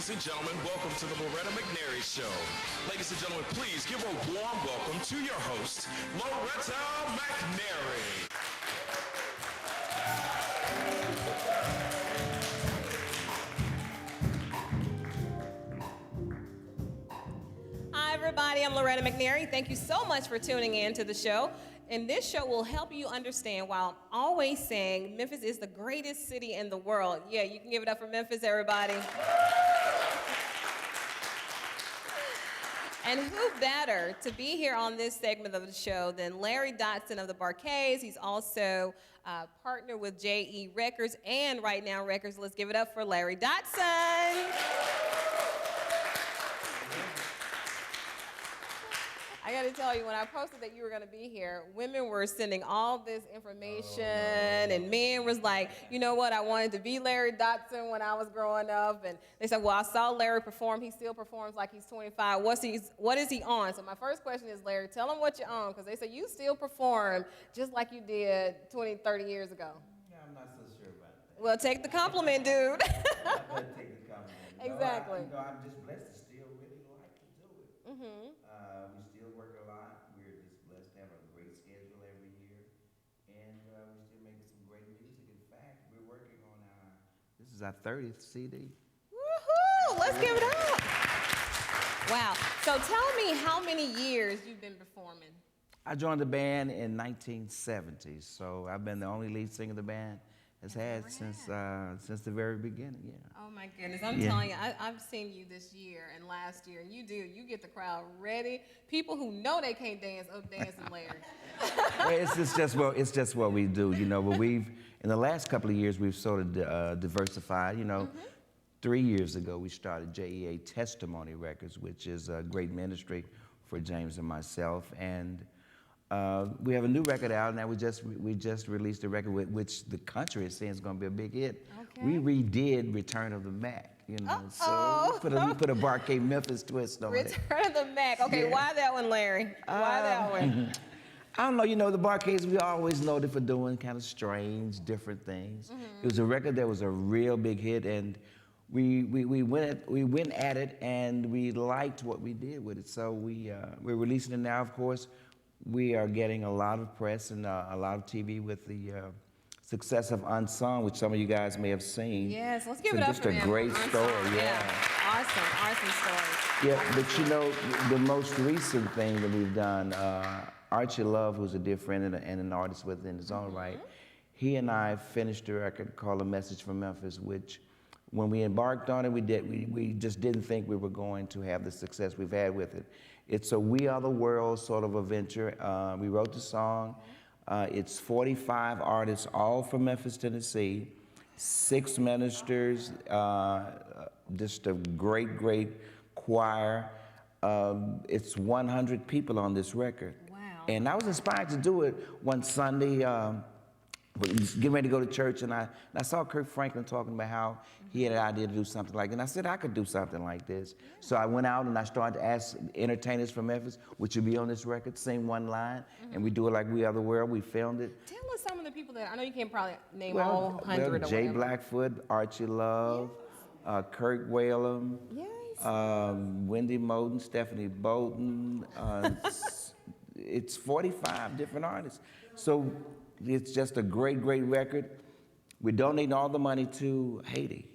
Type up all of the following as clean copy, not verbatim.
Ladies and gentlemen, welcome to the Loretta McNary Show. Ladies and gentlemen, please give a warm welcome to your host, Loretta McNary. Hi, everybody. I'm Loretta McNary. Thank you so much for tuning in to the show. And this show will help you understand why I'm always saying Memphis is the greatest city in the world. Yeah, you can give it up for Memphis, everybody. And who better to be here on this segment of the show than Larry Dodson of the Barcades. He's also partnered with JE Records and Right Now Records. Let's give it up for Larry Dodson. I got to tell you, when I posted that you were going to be here, women were sending all this information, and men was like, you know what, I wanted to be Larry Dodson when I was growing up. And they said, well, I saw Larry perform. He still performs like he's 25. What is he on? So my first question is, Larry, tell him what you're on, because they said you still perform just like you did 20, 30 years ago. Yeah, I'm not so sure about that. Well, take the compliment, dude. I better take the compliment. Exactly. I'm just blessed to still really like to do it. Mm-hmm. We still work a lot. We're just blessed to have a great schedule every year. And we're still making some great music. In fact, we're working on this is our 30th CD. Woohoo! Let's give it up. Wow. So tell me how many years you've been performing. I joined the band in 1970, so I've been the only lead singer the band has had since the very beginning. Yeah. Oh my goodness! I'm telling you, I've seen you this year and last year, and you get the crowd ready. People who know they can't dance up dancing Larry. Well, it's just what we do, you know. But in the last couple of years, we've sort of diversified. You know, 3 years ago we started JEA Testimony Records, which is a great ministry for James and myself, and we have a new record out now. We just released a record which the country is saying is going to be a big hit. Okay. We redid Return of the Mac, you know. So we put a Barcade Memphis twist on it. Return of the Mac. Okay, yeah. Why that one, Larry? Why that one? I don't know. You know, the Barcades, we always noted for doing kind of strange, different things. It was a record that was a real big hit, and we went at it, and we liked what we did with it. So we're releasing it now, of course. We are getting a lot of press and a lot of TV with the success of Unsung, which some of you guys may have seen. Yes, let's give it up for them. Just a great story, yeah. Awesome story. Yeah, but you know, the most recent thing that we've done, Archie Love, who's a dear friend and an artist within his own right, he and I finished a record called A Message from Memphis, which when we embarked on it, we just didn't think we were going to have the success we've had with it. It's a We Are the World sort of a venture. We wrote the song. It's 45 artists, all from Memphis, Tennessee, 6 ministers, just a great, great choir. It's 100 people on this record. Wow. And I was inspired to do it one Sunday. Getting ready to go to church, and I saw Kirk Franklin talking about how he had an idea to do something like that. And I said I could do something like this. Yeah. So I went out and I started to ask entertainers from Memphis, would you be on this record, sing one line, and we do it like We Are the World. We filmed it. Tell us some of the people that, I know you can't probably name all 100 or Jay whatever. Blackfoot, Archie Love, yes. Kirk Whalum, yes. Wendy Moten, Stephanie Bolton. It's 45 different artists. So it's just a great, great record. We're donating all the money to Haiti.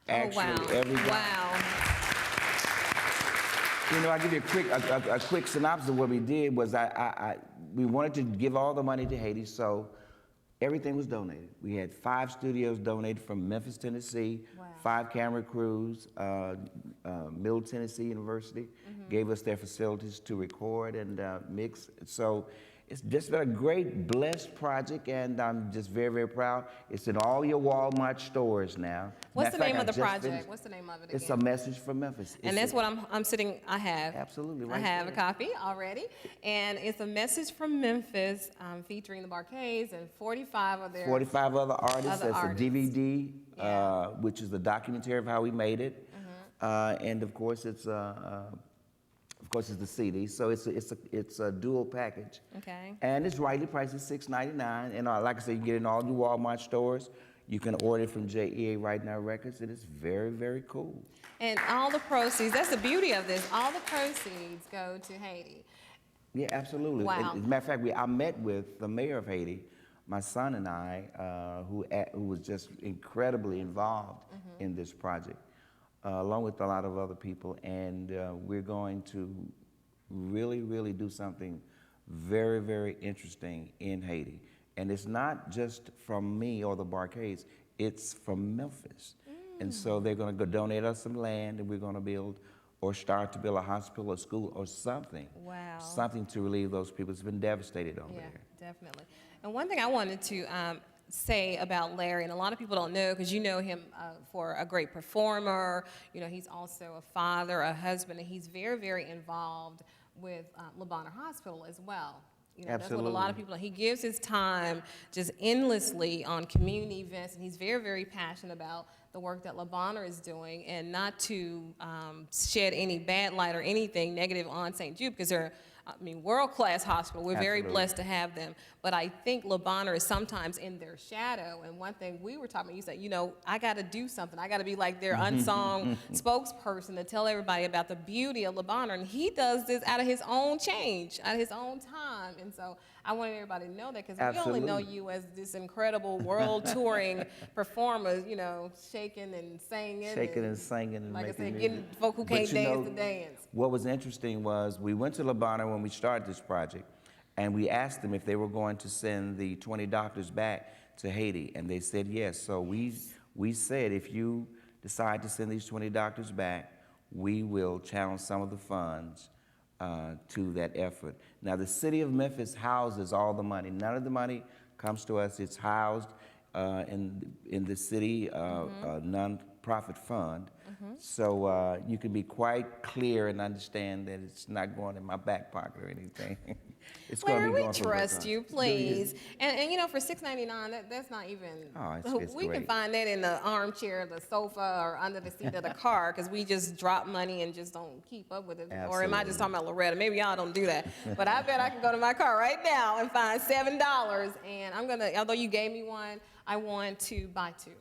Actually, wow. You know, I'll give you a quick synopsis of what we did was we wanted to give all the money to Haiti, so everything was donated. We had 5 studios donated from Memphis, Tennessee, 5 camera crews, Middle Tennessee University gave us their facilities to record and mix. So it's just been a great, blessed project, and I'm just very, very proud. It's in all your Walmart stores now. What's the name of the project? What's the name of it again? It's A Message from Memphis. And that's what I'm sitting, I have. Absolutely, right I have there. a copy already. And it's A Message from Memphis featuring the Barcades and 45 of their 45 other artists. That's a DVD, which is the documentary of how we made it. And of course, it's the CD, so it's a dual package. Okay. And it's rightly priced at $6.99. And like I said, you get it in all your Walmart stores. You can order it from JEA Right Now Records. It is very, very cool. And all the proceeds, that's the beauty of this, all the proceeds go to Haiti. Yeah, absolutely. Wow. As a matter of fact, I met with the mayor of Haiti, my son and I, who was just incredibly involved in this project, along with a lot of other people. And we're going to really, really do something very, very interesting in Haiti. And it's not just from me or the Barcades, it's from Memphis. And so they're going to go donate us some land, and we're going to build or start to build a hospital or school or something. Wow. Something to relieve those people. It's been devastated over Yeah, there. definitely. And one thing I wanted to say about Larry, and a lot of people don't know because you know him for a great performer. You know, he's also a father, a husband, and he's very, very involved with Le Bonheur Hospital as well. You know, Absolutely. That's what a lot of people, he gives his time just endlessly on community events, and he's very, very passionate about the work that Le Bonheur is doing, and not to shed any bad light or anything negative on St. Jude, because they're, I mean, world-class hospital. We're very Absolutely. blessed to have them. But I think Le Bonheur is sometimes in their shadow. And one thing we were talking about, you said, you know, I got to do something. I got to be like their unsung spokesperson to tell everybody about the beauty of Le Bonheur. And he does this out of his own change, out of his own time. And so I wanted everybody to know that, because we only know you as this incredible world touring performer, you know, shaking and singing. Shaking and singing and like I making said, music. getting folk who But can't you dance know, to dance. What was interesting was we went to Le Bonheur when we started this project, and we asked them if they were going to send the 20 doctors back to Haiti, and they said yes. So we said, if you decide to send these 20 doctors back, we will channel some of the funds to that effort. Now, the city of Memphis houses all the money. None of the money comes to us. It's housed in the city non-profit fund. So you can be quite clear and understand that it's not going in my back pocket or anything. It's going to Larry, be we going for trust you, Do please. And you know, for $6.99, that's not even. Oh, it's we can great. find that in the armchair, the sofa, or under the seat of the car, because we just drop money and just don't keep up with it. Or am I just talking about Loretta? Maybe y'all don't do that. But I bet I can go to my car right now and find $7. And I'm gonna, although you gave me one, I want to buy two.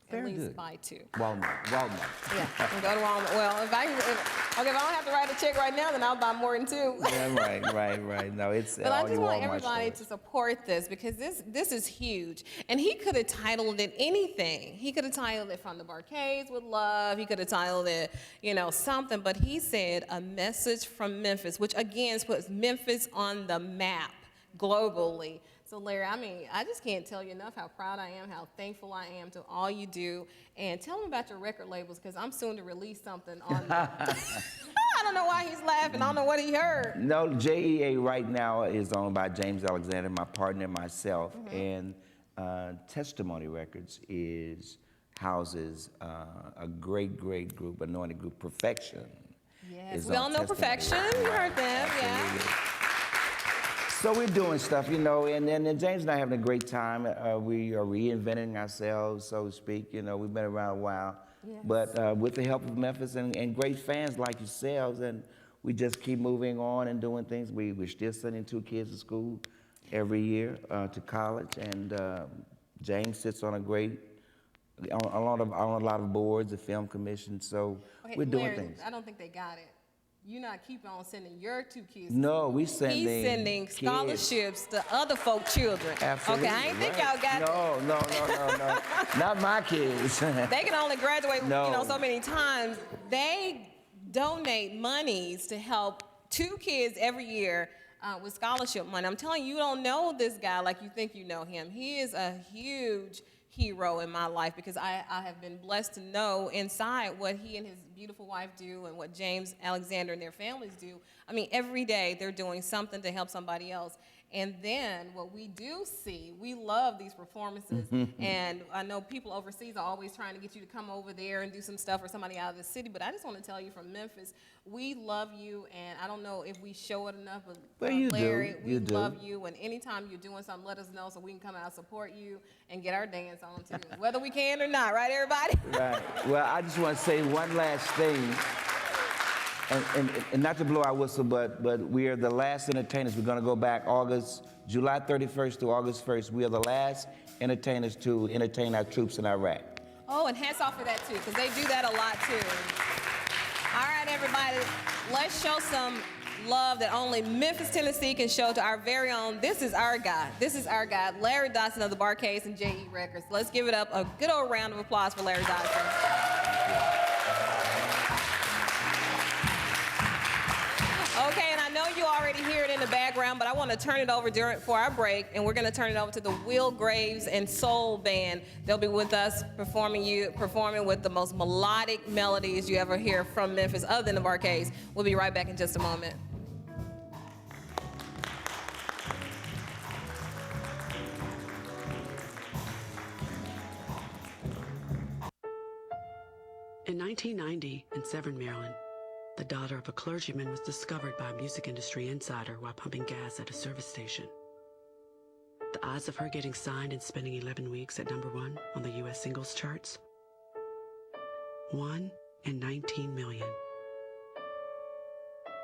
Very At least good. buy two. Walmart. Yeah, I can go to Walmart. Well, if I don't have to write a check right now, then I'll buy more than two. Yeah, right. No, it's But all I just your want Walmart everybody stores. to support this, because this is huge. And he could have titled it anything. He could have titled it From the Barcades with Love. He could have titled it, you know, something. But he said a message from Memphis, which again puts Memphis on the map globally. So Larry, I mean, I just can't tell you enough how proud I am, how thankful I am to all you do. And tell them about your record labels, because I'm soon to release something on I don't know why he's laughing. I don't know what he heard. No, JEA right now is owned by James Alexander, my partner, and myself. And Testimony Records houses a great group, anointed group, Perfection. Yes, is we all on know Testimony Perfection. Records. You heard them, yeah. Absolutely. So we're doing stuff, you know, and James and I are having a great time. We are reinventing ourselves, so to speak. You know, we've been around a while. Yes. But with the help of Memphis and great fans like yourselves, and we just keep moving on and doing things. We're still sending 2 kids to school every year to college, and James sits on on a lot of boards, the film commission, so Okay, we're doing Larry, things. I don't think they got it. You're not keeping on sending your 2 kids. No, we sending He's sending kids. scholarships to other folk children. Absolutely. Okay, I ain't think right. y'all got it. No. Not my kids. They can only graduate, No. you know, so many times. They donate monies to help 2 kids every year with scholarship money. I'm telling you, you don't know this guy like you think you know him. He is a huge hero in my life, because I have been blessed to know inside what he and his beautiful wife do, and what James Alexander and their families do. I mean, every day they're doing something to help somebody else. And then what we do see, we love these performances. And I know people overseas are always trying to get you to come over there and do some stuff, or somebody out of the city. But I just want to tell you from Memphis, we love you. And I don't know if we show it enough, but Well, you Larry, do. You we do. love you. And anytime you're doing something, let us know so we can come out and support you and get our dance on too, whether we can or not. Right, everybody? Right. Well, I just want to say one last thing. And not to blow our whistle, but we are the last entertainers. We're going to go back July 31st to August 1st. We are the last entertainers to entertain our troops in Iraq. Oh, and hats off for that too, because they do that a lot too. All right, everybody, let's show some love that only Memphis, Tennessee can show to our very own, this is our guy. This is our guy, Larry Dodson of the Barcades and JE Records. Let's give it up, a good old round of applause for Larry Dodson. Okay, and I know you already hear it in the background, but I want to turn it over for our break, and we're going to turn it over to the Will Graves and Soul Band. They'll be with us performing with the most melodic melodies you ever hear from Memphis, other than the Barcades. We'll be right back in just a moment. In 1990, in Severn, Maryland, the daughter of a clergyman was discovered by a music industry insider while pumping gas at a service station. The odds of her getting signed and spending 11 weeks at #1 on the U.S. singles charts? 1 in 19 million.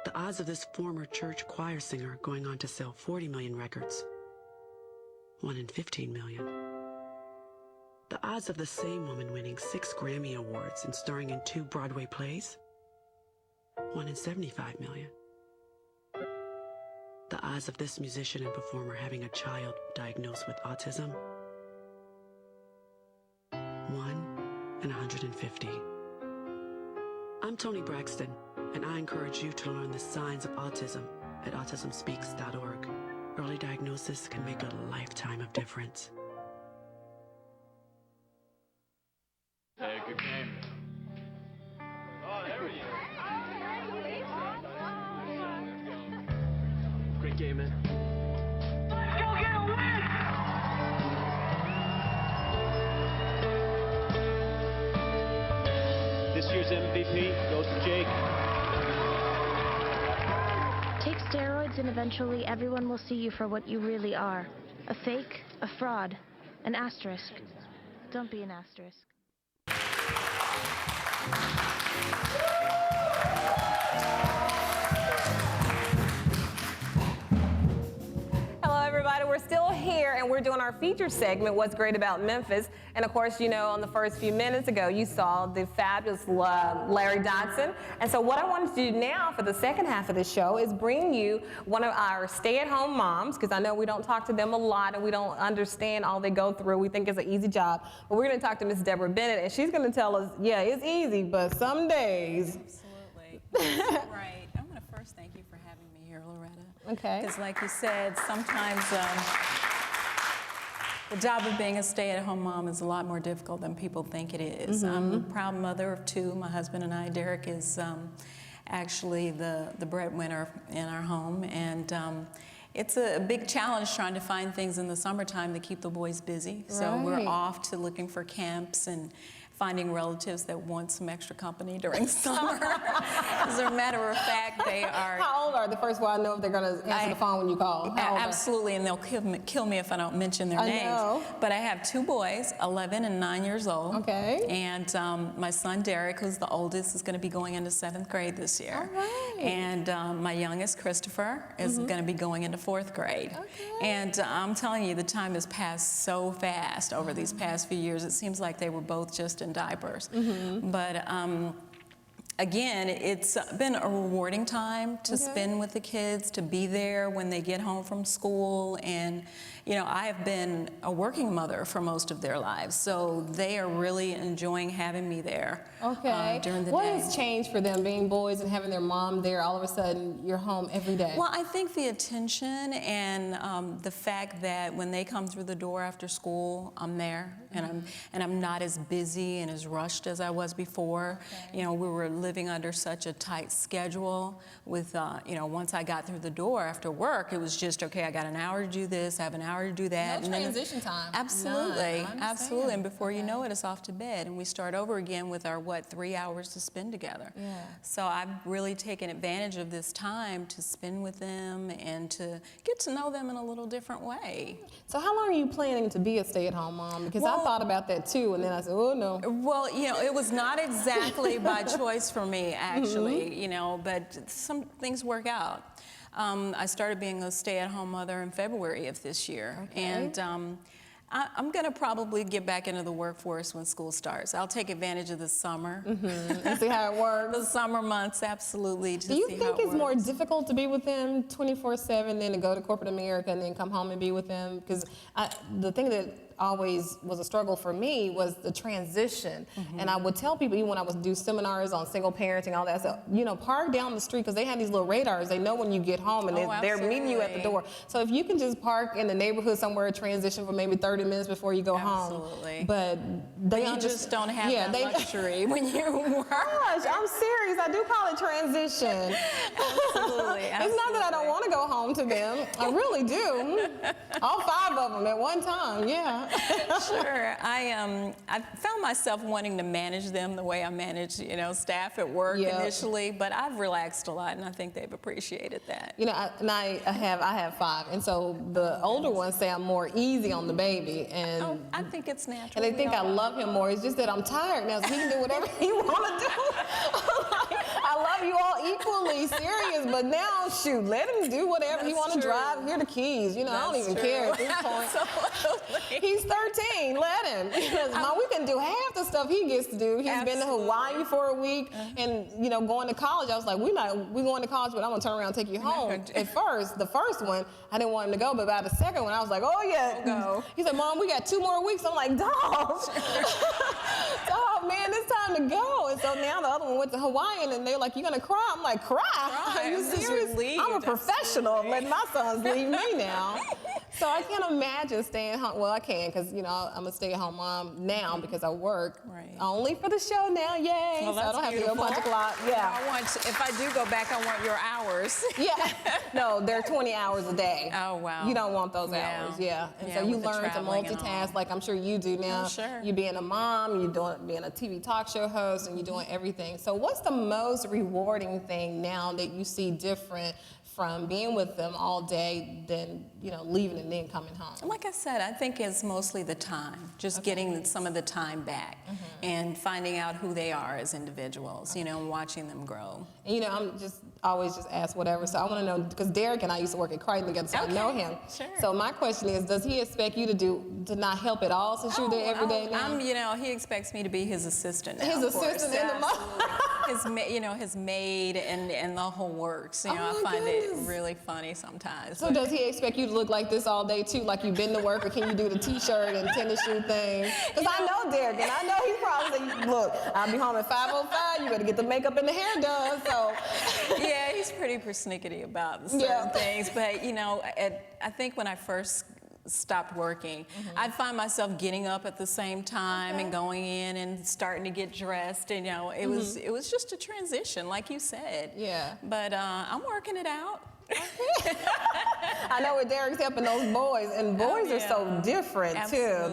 The odds of this former church choir singer going on to sell 40 million records? 1 in 15 million. The odds of the same woman winning 6 Grammy Awards and starring in 2 Broadway plays? 1 in 75 million. The odds of this musician and performer having a child diagnosed with autism? 1 in 150. I'm Toni Braxton, and I encourage you to learn the signs of autism at autismspeaks.org. Early diagnosis can make a lifetime of difference. Hey, good game. Oh, there we go. Great game, man. Let's go get a win! This year's MVP goes to Jake. Take steroids and eventually everyone will see you for what you really are. A fake, a fraud, an asterisk. Don't be an asterisk. Hello, everybody. We're still here, and we're doing our feature segment, What's Great About Memphis. And, of course, you know, on the first few minutes ago, you saw the fabulous Larry Dodson. And so what I wanted to do now for the second half of the show is bring you one of our stay-at-home moms, because I know we don't talk to them a lot, and we don't understand all they go through. We think it's an easy job. But we're going to talk to Miss Deborah Bennett, and she's going to tell us, yeah, it's easy, but some days. Absolutely. That's right. I want to first thank you for having me here, Loretta. Okay. Because like you said, sometimes the job of being a stay-at-home mom is a lot more difficult than people think it is. Mm-hmm. I'm a proud mother of 2. My husband and I, Derek, is actually the breadwinner in our home. And it's a big challenge trying to find things in the summertime to keep the boys busy. Right. So we're off to looking for camps and finding relatives that want some extra company during summer. As a matter of fact, they are... How old are they? First of all, I know if they're going to answer the phone when you call. How old Absolutely, and they'll kill me if I don't mention their names. know. But I have 2 boys, 11 and 9 years old. Okay. And my son, Derek, who's the oldest, is going to be going into 7th grade this year. All right. And my youngest, Christopher, is going to be going into 4th grade. Okay. And I'm telling you, the time has passed so fast over these past few years. It seems like they were both just in diapers. But again, it's been a rewarding time to spend with the kids, to be there when they get home from school. And, you know, I have been a working mother for most of their lives, so they are really enjoying having me there during the What day. has changed for them, being boys and having their mom there, all of a sudden you're home every day? Well, I think the attention and the fact that when they come through the door after school, I'm there, and I'm not as busy and as rushed as I was before. Okay. You know, we were living under such a tight schedule with, you know, once I got through the door after work, it was just, okay, I got an hour to do this, I have an hour to do that. No transition time. Absolutely, absolutely. And before you know it, it's off to bed, and we start over again with our, 3 hours to spend together. Yeah. So I've really taken advantage of this time to spend with them and to get to know them in a little different way. So how long are you planning to be a stay-at-home mom? Because I thought about that too, and then I said, oh no. Well, you know, it was not exactly by choice for me, actually, you know, but some things work out. I started being a stay-at-home mother in February of this year, and I'm going to probably get back into the workforce when school starts. I'll take advantage of the summer. And see how it works. The summer months, absolutely. Do you think it's more difficult to be with them 24/7 than to go to corporate America and then come home and be with them? Because the thing that always was a struggle for me was the transition. And I would tell people, even when I would do seminars on single parenting, all that stuff, you know, park down the street, because they have these little radars. They know when you get home, and they're meeting you at the door. So if you can just park in the neighborhood somewhere, transition for maybe 30 minutes before you go home. But they just don't have that luxury when you work. Gosh, I'm serious. I do call it transition. Absolutely. It's not that I don't want to go home to them. I really do. All 5 of them at one time, yeah. Sure. I found myself wanting to manage them the way I manage, you know, staff at work initially, but I've relaxed a lot, and I think they've appreciated that. You know, I have 5, and so the older ones say I'm more easy on the baby, and I think it's natural. And they think I love him more. It's just that I'm tired now, so he can do whatever he want to do. I love you all equally, serious, but now, shoot, let him do whatever he want to drive. Here are the keys. You know, I don't even care at this point. Absolutely. He's 13. Let him. Because Mom, we can do half the stuff he gets to do. He's been to Hawaii for a week, and you know, going to college. I was like, we're going to college, but I'm gonna turn around and take you home. At first, the first one, I didn't want him to go, but by the second one, I was like, oh yeah, go. He said, Mom, we got 2 more weeks. I'm like, dog, dog, man, it's time to go. And so now the other one went to Hawaii, and they're like, you gonna cry? I'm like, cry? Are you serious? I'm a professional. Let my sons leave me now. So I can't imagine staying home. Well, I can, because you know I'm a stay-at-home mom now because I work. Right. Only for the show now, yay! Well, so I don't have to go punch a clock. Yeah. If I do go back, I want your hours. Yeah. No, they're 20 hours a day. Oh wow. You don't want those hours. Yeah. And so you learn to multitask, like I'm sure you do now. Oh, sure. You being a mom, you being a TV talk show host, and you're doing everything. So what's the most rewarding thing now that you see different from being with them all day than, you know, leaving and then coming home? Like I said, I think it's mostly the time, just getting some of the time back and finding out who they are as individuals, you know, and watching them grow. And, you know, I'm just always just ask whatever. So I want to know, because Derek and I used to work at Crichton together, so I know him. Sure. So my question is, does he expect you to not help at all since you're there every day now? You know, he expects me to be his assistant now. His assistant in the mom. his maid and the whole works. You know, I find it really funny sometimes. So does he expect you to look like this all day too, like you've been to work, or can you do the t-shirt and tennis shoe thing? Because I know Derek, and I know he probably say, look, I'll be home at 5:05. You better get the makeup and the hair done. So yeah, he's pretty persnickety about certain things. But you know, I think when I first stopped working, I'd find myself getting up at the same time and going in and starting to get dressed. And you know, it was just a transition, like you said. Yeah. But I'm working it out. I know with Derek's helping those boys, and boys are so different too.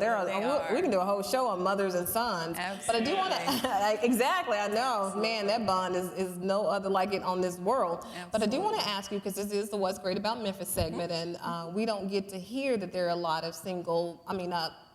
We can do a whole show on mothers and sons. Absolutely. But I do want to, exactly, I know, man, that bond is no other like it on this world. Absolutely. But I do want to ask you, because this is the What's Great About Memphis segment, and we don't get to hear that there are a lot of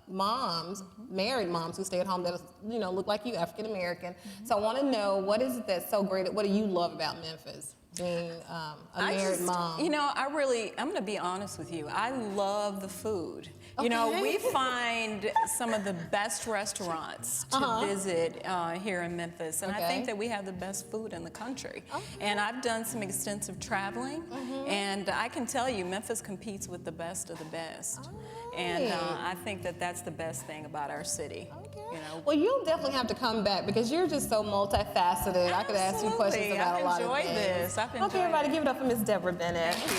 moms, married moms who stay at home that, you know, look like you, African American. So I want to know, what is it that's so great? What do you love about Memphis, being a married mom? You know, I'm going to be honest with you. I love the food. You know, we find some of the best restaurants to visit here in Memphis, and I think that we have the best food in the country. And I've done some extensive traveling, and I can tell you, Memphis competes with the best of the best. And I think that that's the best thing about our city. You know? Well, you'll definitely have to come back, because you're just so multifaceted. I could ask you questions about a lot of things. I've enjoyed this. Okay, everybody, give it up for Miss Deborah Bennett. Thank you.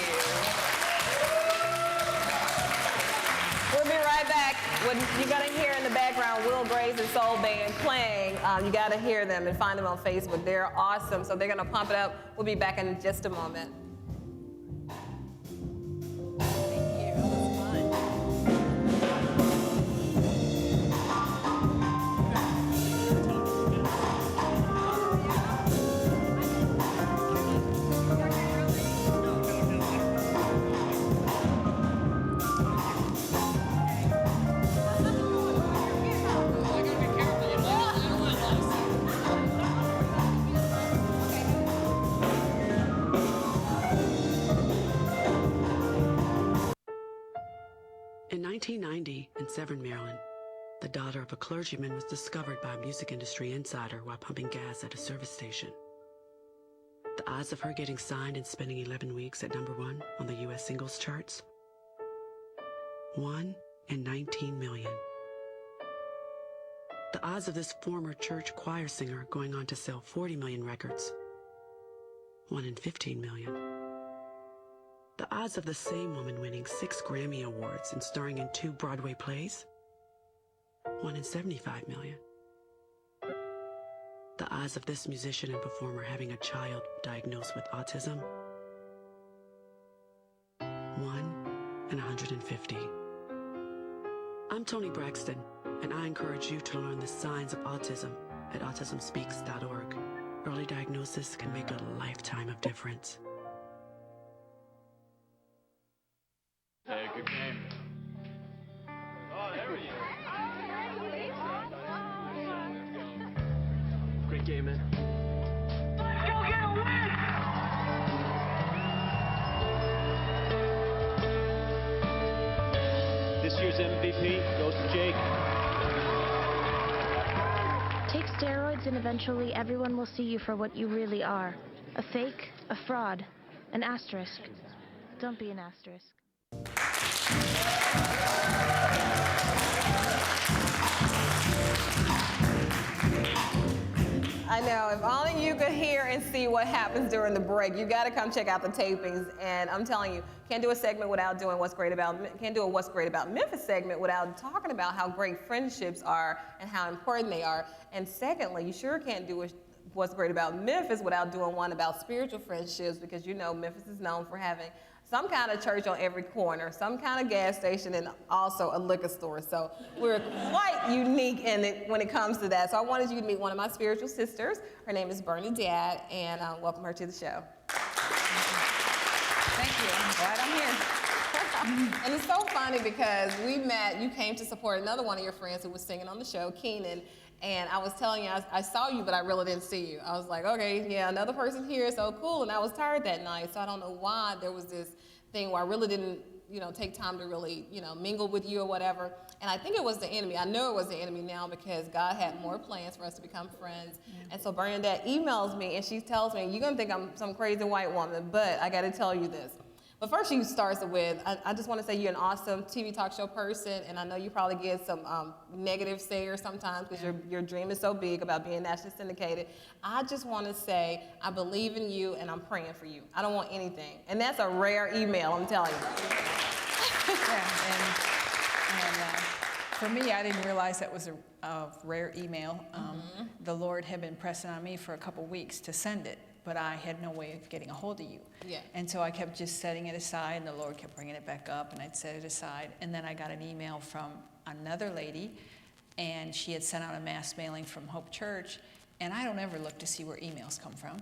We'll be right back. What you're going to hear in the background, Will Gray's and Soul Band playing. You got to hear them and find them on Facebook. They're awesome, so they're going to pump it up. We'll be back in just a moment. 1890, in Severn, Maryland, the daughter of a clergyman was discovered by a music industry insider while pumping gas at a service station. The odds of her getting signed and spending 11 weeks at #1 on the U.S. singles charts? 1 in 19 million. The odds of this former church choir singer going on to sell 40 million records? 1 in 15 million. The odds of the same woman winning 6 Grammy Awards and starring in 2 Broadway plays? 1 in 75 million. The odds of this musician and performer having a child diagnosed with autism? 1 in 150. I'm Toni Braxton, and I encourage you to learn the signs of autism at autismspeaks.org. Early diagnosis can make a lifetime of difference. Hey, good game. Oh, there he is. Great game, man. Let's go get a win! This year's MVP goes to Jake. Take steroids and eventually everyone will see you for what you really are. A fake, a fraud, an asterisk. Don't be an asterisk. I know, if only you could hear and see what happens during the break. You gotta come check out the tapings, and I'm telling you, can't do a segment without doing can't do a What's Great About Memphis segment without talking about how great friendships are and how important they are. And secondly, you sure can't do a What's Great About Memphis without doing one about spiritual friendships, because you know Memphis is known for having some kind of church on every corner, some kind of gas station, and also a liquor store. So we're quite unique in it when it comes to that. So I wanted you to meet one of my spiritual sisters. Her name is Bernadette, and welcome her to the show. Thank you. I'm glad I'm here. And it's so funny because we met, you came to support another one of your friends who was singing on the show, Keenan. And I was telling you, I saw you, but I really didn't see you. I was like, okay, yeah, another person here, so cool. And I was tired that night, so I don't know why there was this thing where I really didn't, take time to really, mingle with you or whatever. And I think it was the enemy. I know it was the enemy now because God had more plans for us to become friends. Yeah. And so Bernadette emails me, and she tells me, you're gonna think I'm some crazy white woman, but I gotta tell you this. But first she starts it with, I just want to say you're an awesome TV talk show person, and I know you probably get some negative sayers sometimes because your dream is so big about being nationally syndicated. I just want to say I believe in you and I'm praying for you. I don't want anything. And that's a rare email, I'm telling you. Yeah, and for me, I didn't realize that was a rare email. The Lord had been pressing on me for a couple weeks to send it, but I had no way of getting a hold of you. Yeah. And so I kept just setting it aside, and the Lord kept bringing it back up, and I'd set it aside. And then I got an email from another lady, and she had sent out a mass mailing from Hope Church, and I don't ever look to see where emails come from.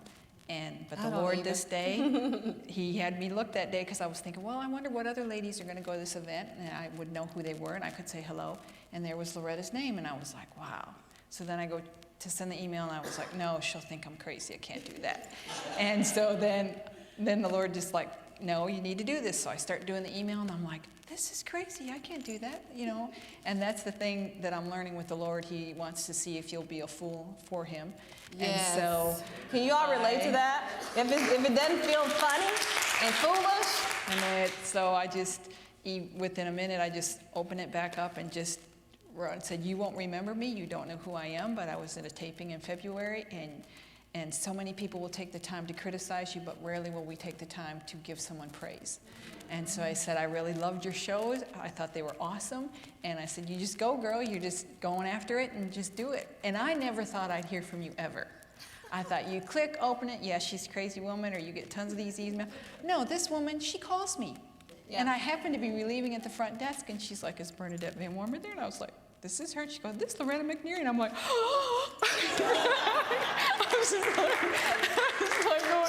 But the Lord this day, he had me look that day because I was thinking, well, I wonder what other ladies are going to go to this event, and I would know who they were, and I could say hello. And there was Loretta's name, and I was like, wow. So then I go to send the email, and I was like, no, she'll think I'm crazy. I can't do that. And so then the Lord just like, no, you need to do this. So I start doing the email, and I'm like, this is crazy. I can't do that, And that's the thing that I'm learning with the Lord. He wants to see if you'll be a fool for him. Yes. And so, can you all relate to that? If it doesn't feel funny and foolish? And so I just, within a minute, I just opened it back up and just said, you won't remember me. You don't know who I am, but I was at a taping in February, and so many people will take the time to criticize you, but rarely will we take the time to give someone praise. And so I said, I really loved your shows. I thought they were awesome. And I said, you just go, girl. You're just going after it and just do it. And I never thought I'd hear from you ever. I thought you click, open it. Yeah, she's a crazy woman, or you get tons of these emails. No, this woman, she calls me. Yeah. And I happened to be relieving at the front desk, and she's like, is Bernadette Van Warmer there? And I was like, this is her. And she goes, this is Loretta McNary. And I'm like, oh.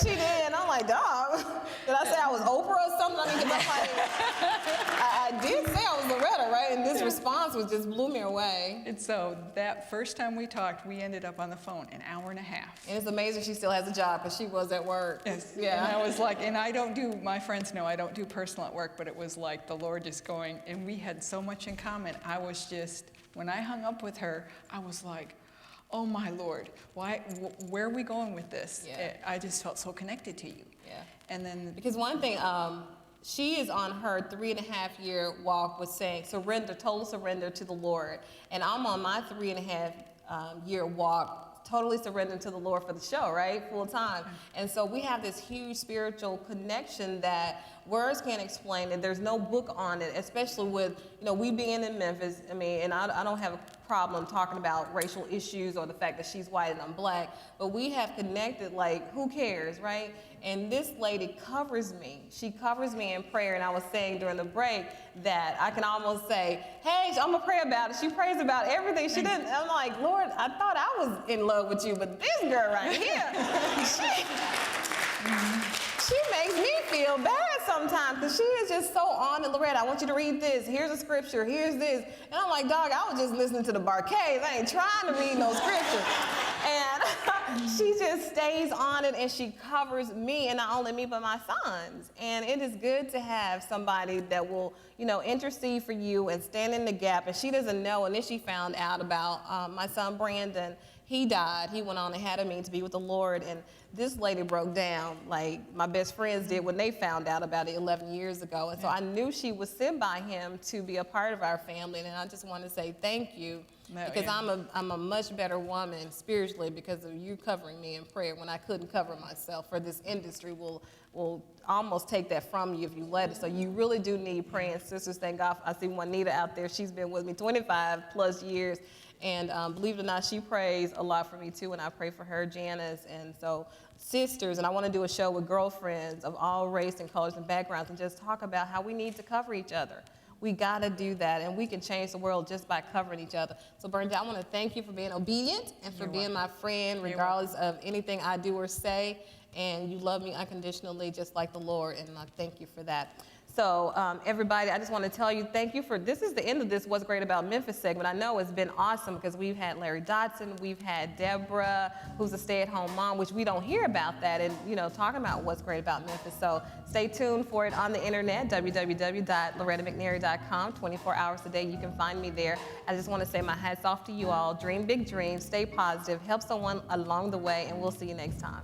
She did, and I'm like, dog. Did I say I was Oprah or something? I did say I was Loretta, right? In this response was just blew me away. And so that first time we talked, we ended up on the phone an hour and a half. And it's amazing she still has a job because she was at work. Yes. Yeah. And I was like, and I don't do, my friends know I don't do personal at work, but it was like the Lord just going, and we had so much in common. I was just, when I hung up with her, I was like, oh my Lord, where are we going with this? Yeah. I just felt so connected to you. Yeah. And then, Because one thing, she is on her 3.5-year walk with saying surrender, total surrender to the Lord. And I'm on my 3.5-year walk, totally surrendering to the Lord for the show, right? Full time. And so we have this huge spiritual connection that words can't explain it. There's no book on it, especially with, we being in Memphis. I mean, and I don't have a problem talking about racial issues or the fact that she's white and I'm black, but we have connected, like, who cares, right? And this lady covers me. She covers me in prayer, and I was saying during the break that I can almost say, hey, I'm gonna pray about it. She prays about everything. She didn't, I'm like, Lord, I thought I was in love with you, but this girl right here, she makes me feel bad sometimes because she is just so on it. Loretta, I want you to read this. Here's a scripture. Here's this. And I'm like, dog, I was just listening to the Barcades. I ain't trying to read no scripture. And she just stays on it, and she covers me, and not only me, but my sons. And it is good to have somebody that will, intercede for you and stand in the gap. And she doesn't know. And then she found out about my son, Brandon. He died. He went on ahead of me to be with the Lord. And this lady broke down like my best friends did when they found out about it 11 years ago. And so I knew she was sent by him to be a part of our family. And I just want to say thank you. Because I'm a much better woman spiritually because of you covering me in prayer when I couldn't cover myself. For this industry will almost take that from you if you let it. So you really do need praying sisters. Thank God. I see Juanita out there. She's been with me 25 plus years. And believe it or not, she prays a lot for me too, and I pray for her, Janice. And so sisters, and I want to do a show with girlfriends of all race and colors and backgrounds and just talk about how we need to cover each other. We got to do that, and we can change the world just by covering each other. So, Bernadette, I want to thank you for being obedient and for being my friend, regardless of anything I do or say. And you love me unconditionally, just like the Lord, and I thank you for that. So, everybody, I just want to tell you, thank you for, this is the end of this What's Great About Memphis segment. I know it's been awesome because we've had Larry Dodson, we've had Deborah, who's a stay-at-home mom, which we don't hear about that, and, talking about what's great about Memphis. So stay tuned for it on the internet, www.lorettamcnary.com, 24 hours a day. You can find me there. I just want to say my hat's off to you all. Dream big dreams, stay positive, help someone along the way, and we'll see you next time.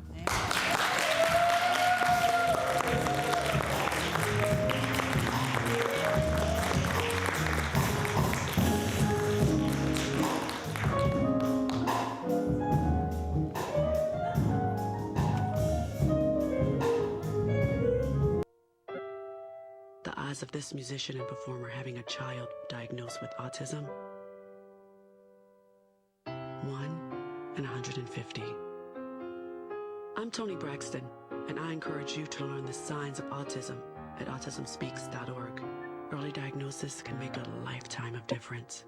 The odds of this musician and performer having a child diagnosed with autism? 1 in 150. I'm Toni Braxton, and I encourage you to learn the signs of autism at autismspeaks.org. Early diagnosis can make a lifetime of difference.